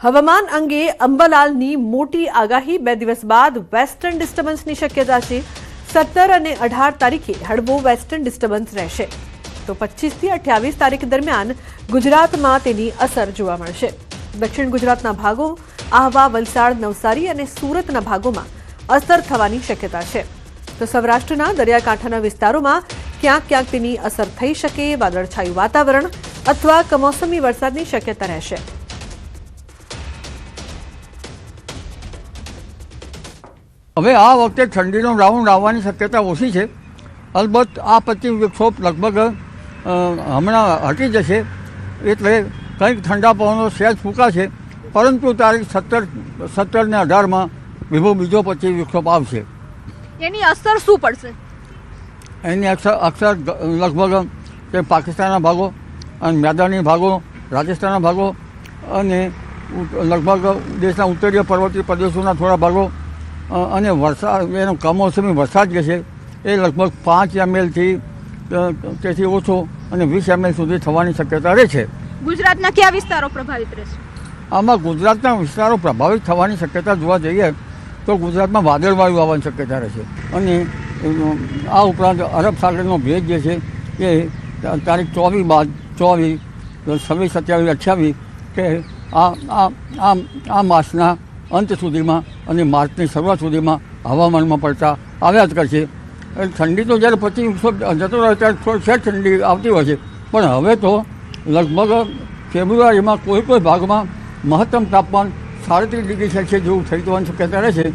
હવામાન અંગે અંબાલાલની મોટી આગાહી 2 દિવસ બાદ વેસ્ટર્ન ડિસ્ટર્બન્સની શક્યતા છે। 17 અને 18 તારીખે હળવો વેસ્ટર્ન ડિસ્ટર્બન્સ રહેશે તો 25 થી 28 તારીખ દરમિયાન ગુજરાતમાં તેની અસર જોવા મળશે। દક્ષિણ ગુજરાતના ભાગો આહવા, વલસાડ, નવસારી અને સુરતના ભાગોમાં અસર થવાની શક્યતા છે તો સૌરાષ્ટ્રના દરિયાકાંઠાના વિસ્તારોમાં ક્યાંક ક્યાંક તેની અસર થઈ શકે। વાદળછાયું વાતાવરણ અથવા કમોસમી વરસાદની શક્યતા રહેશે। હવે આ વખતે ઠંડીનો રાઉન્ડ આવવાની શક્યતા ઓછી છે। અલબત્ત આ પશ્ચિમ વિક્ષોભ લગભગ હમણાં હટી જશે એટલે કંઈક ઠંડા પવનો સહેજ ફૂંકાશે, પરંતુ તારીખ 17 ને 18માં બીજો પશ્ચિમ વિક્ષોભ આવશે। એની અસર શું પડશે? એની અસર લગભગ તે પાકિસ્તાનના ભાગો અને મેદાની ભાગો, રાજસ્થાનના ભાગો અને લગભગ દેશના ઉત્તરીય પર્વતીય પ્રદેશોના થોડા ભાગો અને વરસાદ, એનો કમોસમી વરસાદ જે છે એ લગભગ 5 ml થી તેથી ઓછો અને 20 ml સુધી થવાની શક્યતા રહે છે। ગુજરાતના કયા વિસ્તારો પ્રભાવિત રહેશે? આમાં ગુજરાતના વિસ્તારો પ્રભાવિત થવાની શક્યતા જોવા જઈએ તો ગુજરાતમાં વાદળવાયુ આવવાની શક્યતા રહેશે અને આ ઉપરાંત અરબ સાગરનો ભેજ જે છે એ તારીખ 24 બાદ 24, 26, 27, 28 કે આ માસના અંત સુધીમાં અને માર્ચની શરૂઆત સુધીમાં હવામાનમાં પડતા આવ્યા જ કરશે। ઠંડી તો જ્યારે પશ્ચિમ વિક્ષોભ જતો રહે ત્યારે થોડી સહેજ ઠંડી આવતી હોય છે, પણ હવે તો લગભગ ફેબ્રુઆરીમાં કોઈ ભાગમાં મહત્તમ તાપમાન 37 ડિગ્રી સેલ્સિયસ જેવું થઈ જવાની શક્યતા રહેશે।